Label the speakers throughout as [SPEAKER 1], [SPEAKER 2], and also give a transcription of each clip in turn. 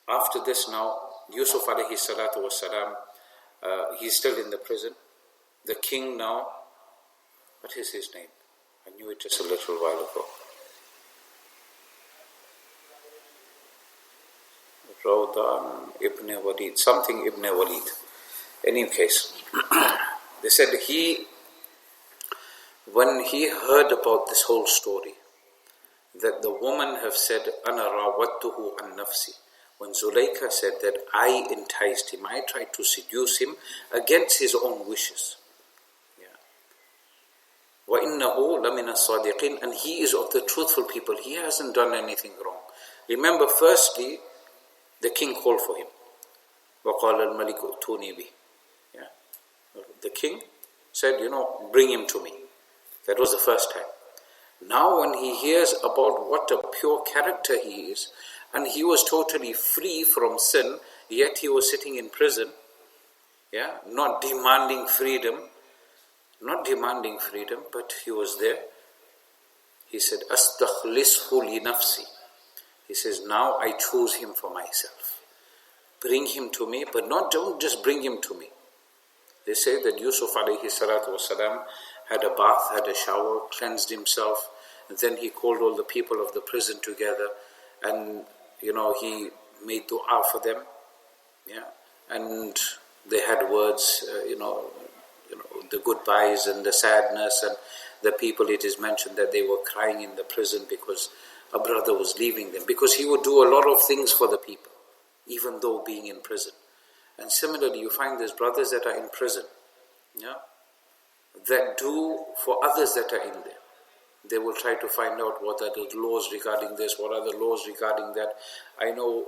[SPEAKER 1] After this now, Yusuf alayhi salatu wasalam, he's still in the prison. The king now, what is his name? I knew it just a little while ago. Rawdan ibn Walid, something ibn Walid. In any case, they said when he heard about this whole story, that the woman have said, Ana rawattuhu an nafsi. When Zulaykha said that I enticed him, I tried to seduce him against his own wishes. وَإِنَّهُ لَمِنَ الصَّادِقِينَ, and he is of the truthful people. He hasn't done anything wrong. Remember, firstly, the king called for him. وَقَالَ الْمَلِكُ ائْتُونِي بِهِ. The king said, bring him to me. That was the first time. Now when he hears about what a pure character he is, and he was totally free from sin, yet he was sitting in prison, not demanding freedom, but he was there. He said, أَسْتَخْلِصْهُ لِنَفْسِي. He says, now I choose him for myself. Bring him to me, but don't just bring him to me. They say that Yusuf alayhi salatu wasalam had a bath, had a shower, cleansed himself, and then he called all the people of the prison together, and he made dua for them, and they had words, the goodbyes and the sadness, and the people, it is mentioned that they were crying in the prison because a brother was leaving them, because he would do a lot of things for the people, even though being in prison. And similarly, you find there's brothers that are in prison, that do for others that are in there. They will try to find out what are the laws regarding this, what are the laws regarding that. I know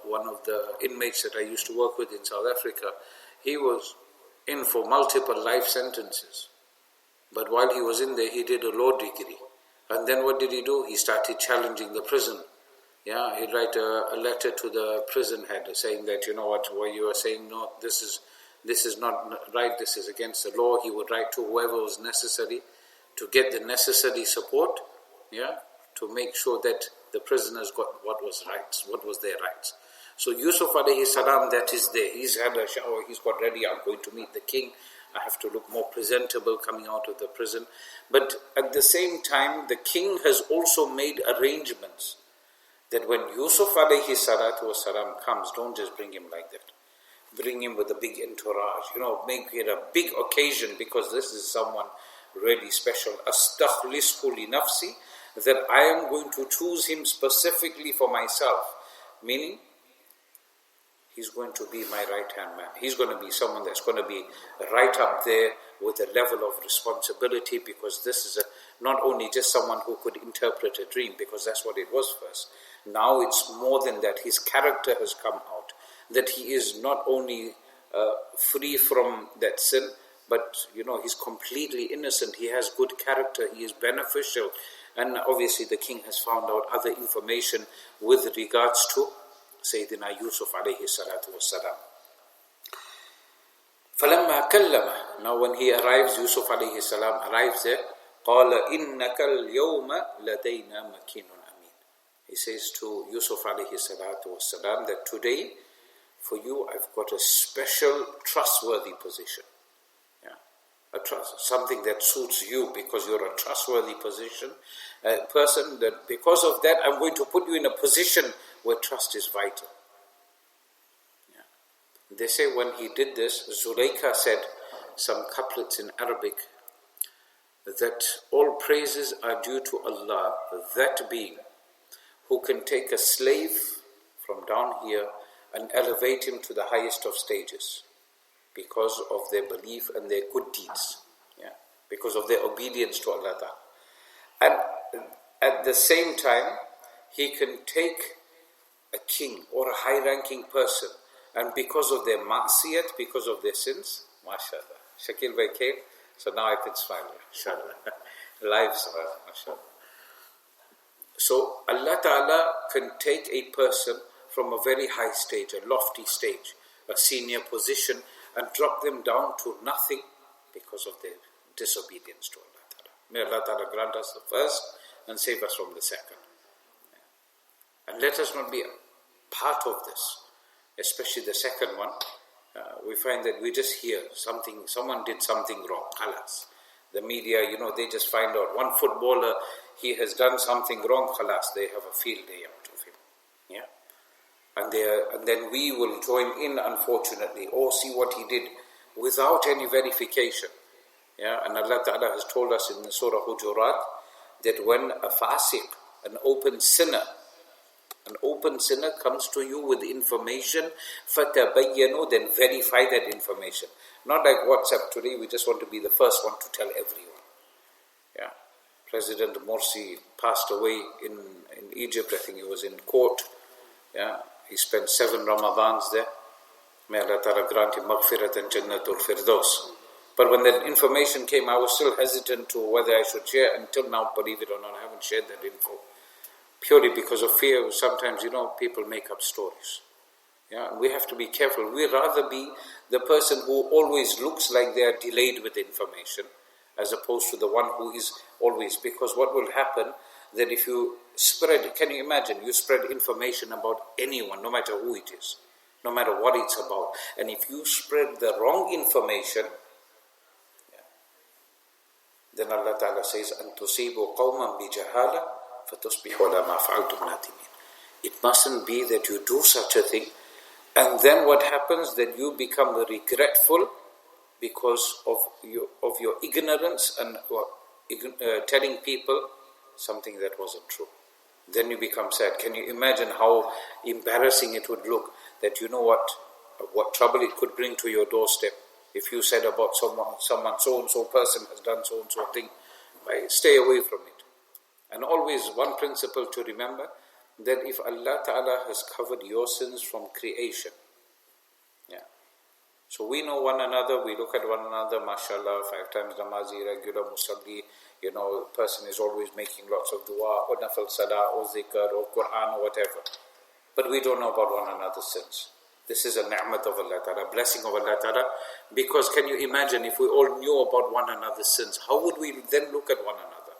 [SPEAKER 1] one of the inmates that I used to work with in South Africa, he was in for multiple life sentences. But while he was in there, he did a law degree. And then what did he do? He started challenging the prison. He'd write a letter to the prison head saying that, what you are saying, no, this is not right, this is against the law. He would write to whoever was necessary to get the necessary support, to make sure that the prisoners got what was their rights. So Yusuf alayhi salam, that is there. He's had a shower, he's got ready, I'm going to meet the king. I have to look more presentable coming out of the prison. But at the same time, the king has also made arrangements that when Yusuf alayhi salatu wasalam comes, don't just bring him like that. Bring him with a big entourage, make it a big occasion, because this is someone really special. Astakhlishu li nafsi, that I am going to choose him specifically for myself. Meaning, he's going to be my right-hand man. He's going to be someone that's going to be right up there with a level of responsibility, because this is not only just someone who could interpret a dream, because that's what it was first. Now it's more than that. His character has come out, that he is not only free from that sin, but he's completely innocent. He has good character, he is beneficial. And obviously the king has found out other information with regards to Sayyidina Yusuf alayhi salatu wassalam. فَلَمَّا كَلَّمَهُ, now when he arrives, Yusuf alayhi salam arrives there, قَالَ إِنَّكَ الْيَوْمَ لَدَيْنَا مَكِينٌ أَمِينٌ. He says to Yusuf alayhi salatu wassalam that today, for you, I've got a special trustworthy position. Something that suits you, because you're a trustworthy person, that because of that I'm going to put you in a position where trust is vital. They say when he did this, Zulaykha said some couplets in Arabic, that all praises are due to Allah, that being who can take a slave from down here and elevate him to the highest of stages, because of their belief and their good deeds, because of their obedience to Allah Ta'ala. And at the same time, he can take a king or a high-ranking person, and because of their ma'siyat, because of their sins, mashallah. Shakil bhai came, so now I can smile, inshallah. Live smile, mashallah. So Allah Ta'ala can take a person from a very high stage, a lofty stage, a senior position, and drop them down to nothing because of their disobedience to Allah Ta'ala. May Allah Ta'ala grant us the first and save us from the second. And let us not be a part of this. especially the second one, we find that we just hear someone did something wrong, khalas. The media, they just find out one footballer, he has done something wrong, khalas, they have a field day out of him. Yeah? And then we will join in, unfortunately, or see what he did without any verification. Yeah? And Allah Ta'ala has told us in the Surah Hujurat that when a fasiq, an open sinner comes to you with information, فَتَبَيَّنُوا, then verify that information. Not like WhatsApp today, we just want to be the first one to tell everyone. Yeah. President Morsi passed away in Egypt, I think he was in court. Yeah. He spent 7 Ramadans there. May Allah Ta'ala grant him maghfirat and jannatul firdaus. But when that information came, I was still hesitant to whether I should share. Until now, believe it or not, I haven't shared that info. Purely because of fear. Sometimes, people make up stories. Yeah, and we have to be careful. We'd rather be the person who always looks like they are delayed with information, as opposed to the one who is always. Because what will happen, that if you spread, can you imagine, you spread information about anyone, no matter who it is, no matter what it's about. And if you spread the wrong information, then Allah Ta'ala says, أَن تُصِيبُوا قَوْمًا بِجَهَالَةٍ فَتُصْبِحُوا عَلَى مَا فَعَلْتُمْ نَادِمِينَ. It mustn't be that you do such a thing, and then what happens, that you become regretful because of your ignorance and telling people something that wasn't true. Then you become sad. Can you imagine how embarrassing it would look, that what trouble it could bring to your doorstep if you said about someone, so-and-so person has done so-and-so thing. Stay away from it. And always one principle to remember, that if Allah Ta'ala has covered your sins from creation, so we know one another, we look at one another, mashallah, 5 times namazi, regular musalli, person is always making lots of dua, or nafal salah, or zikr, or Quran, or whatever. But we don't know about one another's sins. This is a ni'mat of Allah Ta'ala, blessing of Allah Ta'ala, because can you imagine if we all knew about one another's sins, how would we then look at one another?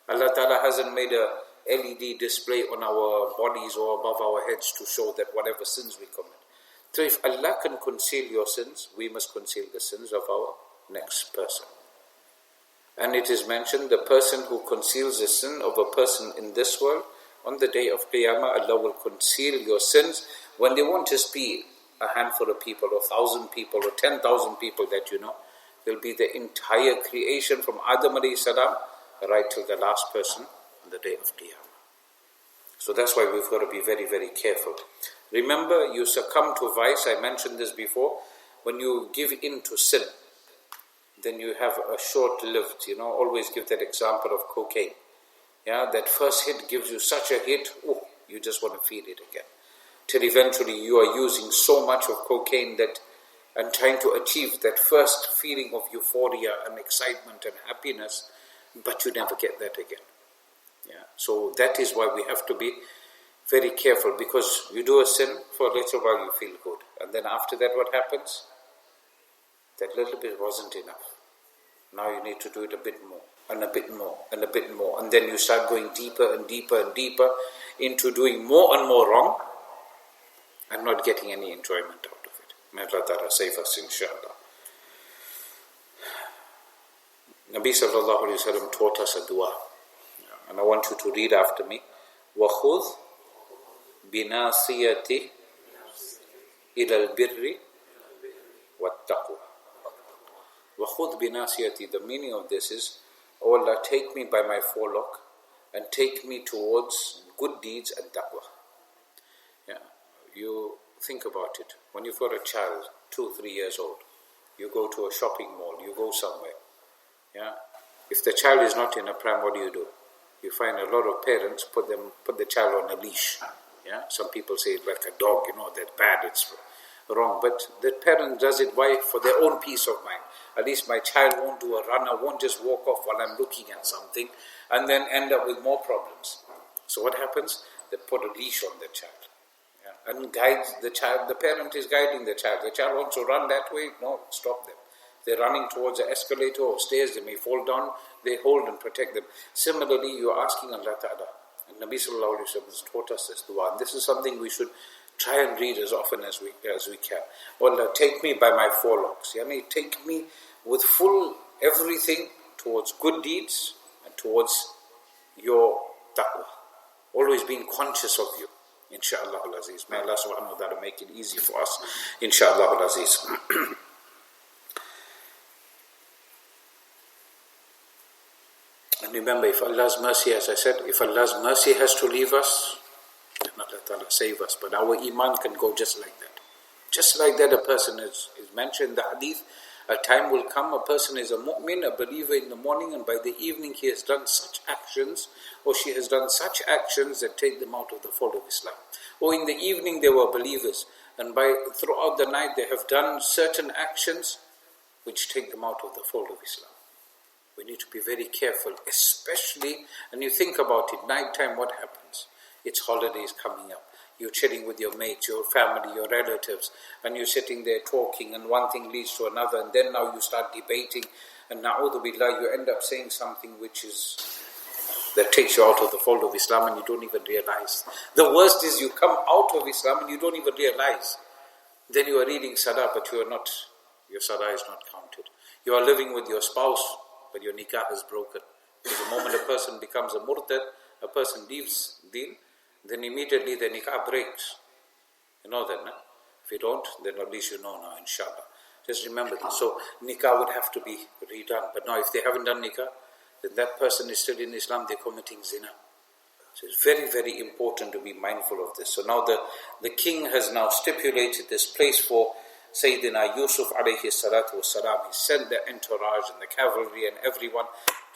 [SPEAKER 1] Allah Ta'ala hasn't made a LED display on our bodies or above our heads to show that whatever sins we commit. So if Allah can conceal your sins, we must conceal the sins of our next person. And it is mentioned, the person who conceals the sin of a person in this world, on the day of Qiyamah, Allah will conceal your sins, when there won't just be a handful of people, or 1,000 people, or 10,000 people that you know. There'll be the entire creation from Adam alayhi salam right till the last person on the day of Qiyamah. So that's why we've got to be very, very careful. Remember, you succumb to vice, I mentioned this before, when you give in to sin, then you have a short-lived, always give that example of cocaine. Yeah, that first hit gives you such a hit, you just want to feel it again. Till eventually you are using so much of cocaine and trying to achieve that first feeling of euphoria and excitement and happiness, but you never get that again. Yeah. So that is why we have to be very careful, because you do a sin, for a little while you feel good. And then after that what happens? That little bit wasn't enough. Now you need to do it a bit more, and a bit more, and a bit more. And then you start going deeper and deeper and deeper into doing more and more wrong, and not getting any enjoyment out of it. May Allah Ta'ala save us, inshallah. Nabi sallallahu alayhi wa sallam taught us a dua. And I want you to read after me. وَخُذْ بِنَاصِيَتِي إِلَى الْبِرِّ وَالتَّقْوَى. وَخُذْ بِنَاصِيَتِي. The meaning of this is, O Allah, take me by my forelock and take me towards good deeds and taqwa. Yeah. You think about it. When you've got a child, 2-3 years old, you go to a shopping mall, you go somewhere. Yeah. If the child is not in a pram, what do? You find a lot of parents put the child on a leash. Yeah, some people say it's like a dog, that's bad, it's wrong. But the parent does it why? For their own peace of mind. At least my child won't do a runner, won't just walk off while I'm looking at something, and then end up with more problems. So what happens? They put a leash on the child, and guides the child. The parent is guiding the child. The child wants to run that way. No, stop them. They're running towards an escalator or stairs, they may fall down, they hold and protect them. Similarly, you're asking Allah Ta'ala, and Nabi Sallallahu Alaihi Wasallam has taught us this dua, and this is something we should Try and read as often as we can. Allah, take me by my forelocks. Yani, take me with full everything towards good deeds and towards your taqwa. Always being conscious of you. Insha'Allah al-Aziz. May Allah subhanahu wa ta'ala make it easy for us. Insha'Allah al-Aziz. And remember, if Allah's mercy, as I said, if Allah's mercy has to leave us, then Allah Ta'ala save us. But our iman can go just like that. Just like that, a person is mentioned in the hadith, a time will come, a person is a mu'min, a believer in the morning, and by the evening he has done such actions, or she has done such actions that take them out of the fold of Islam. Or in the evening they were believers, and throughout the night they have done certain actions which take them out of the fold of Islam. We need to be very careful, especially, and you think about it, nighttime, what happens? It's holidays coming up. You're chilling with your mates, your family, your relatives, and you're sitting there talking, and one thing leads to another, and then now you start debating, and na'udhu billah, you end up saying something that takes you out of the fold of Islam, and you don't even realize. The worst is you come out of Islam and you don't even realize. Then you are reading salah, but your salah is not counted. You are living with your spouse, but your nikah is broken. Because the moment a person becomes a murtad, a person leaves deen, then immediately the nikah breaks. You know that, no? If you don't, then at least you know now, inshallah. Just remember this. So nikah would have to be redone. But now if they haven't done nikah, then that person is still in Islam, they're committing zina. So it's very, very important to be mindful of this. So now the king has now stipulated this place for Sayyidina Yusuf alayhi salatu wasalam. He sent the entourage and the cavalry and everyone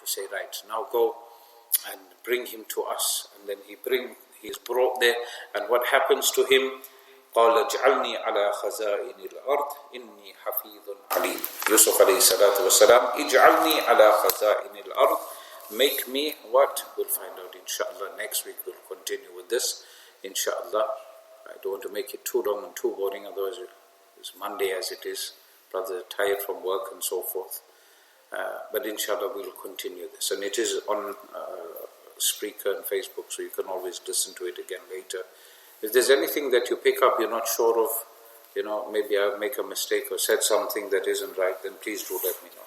[SPEAKER 1] to say, right, now go and bring him to us. And then he's brought there, and what happens to him? قال اجعلني على خزائن الأرض إني حفيظ عليم. Yusuf alayhi salatu wasalam, اجعلني على خزائن الأرض. Make me what? We'll find out inshallah. Next week we'll continue with this inshallah. I don't want to make it too long and too boring, otherwise it's Monday as it is. Brothers are tired from work and so forth. But inshallah we'll continue this. And it is on Spreaker and Facebook, so you can always listen to it again later. If there's anything that you pick up you're not sure of, maybe I make a mistake or said something that isn't right, then please do let me know.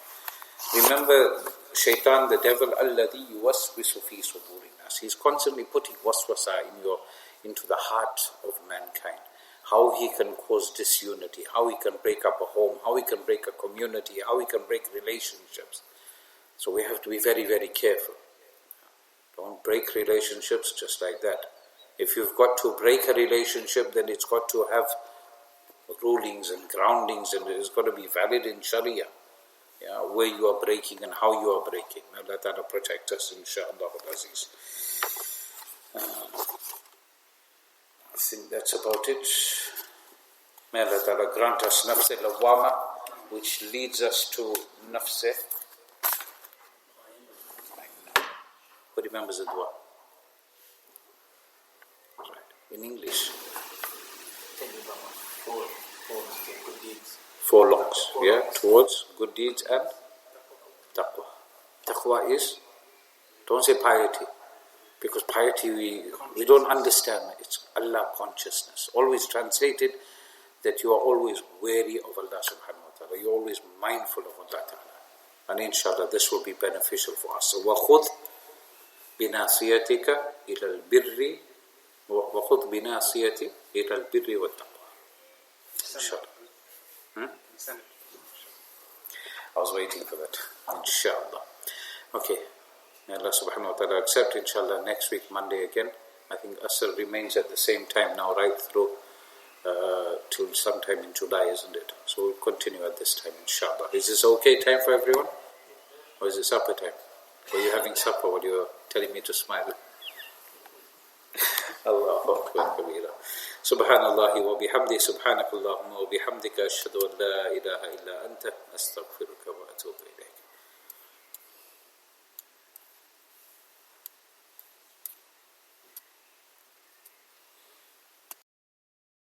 [SPEAKER 1] Remember, Shaitan, the devil, alladhi yuwaswisu fi sudurin nas. He's constantly putting waswasa into the heart of mankind. How he can cause disunity, how he can break up a home, how he can break a community, how he can break relationships. So we have to be very, very careful. Don't break relationships just like that. If you've got to break a relationship, then it's got to have rulings and groundings, and it's got to be valid in Sharia. Where you are breaking and how you are breaking. May Allah Ta'ala protect us, inshaAllah al-Aziz. I think that's about it. May Allah Ta'ala grant us nafs al-lawwama, which leads us to nafs. Who remembers the dua? Right. In English. Four locks, towards good deeds and taqwa. Taqwa is, don't say piety, because piety we don't understand. It's Allah consciousness. Always translated that you are always wary of Allah subhanahu wa ta'ala. You're always mindful of Allah ta'ala. And inshallah this will be beneficial for us. So وَخُذْ بِنَاصِيَتِكَ إِلَى الْبِرِّ وَخُذْ بِنَاصِيَتِ إِلَى الْبِرِّ وَالتَّقْوَى. Inshallah. I was waiting for that. Inshallah. Okay. May Allah subhanahu wa ta'ala accept. Inshallah next week, Monday again. I think Asr remains at the same time now, right through till sometime in July, isn't it? So we'll continue at this time, inshallah. Is this okay time for everyone? Or is it supper time? Or are you having supper while you're telling me to smile? Allahu Akbar kabira. Subhanallah wa bihamdi, subhanakallahumma wa bihamdika, ashhadu an la ilaha illa anta, astaghfirullah.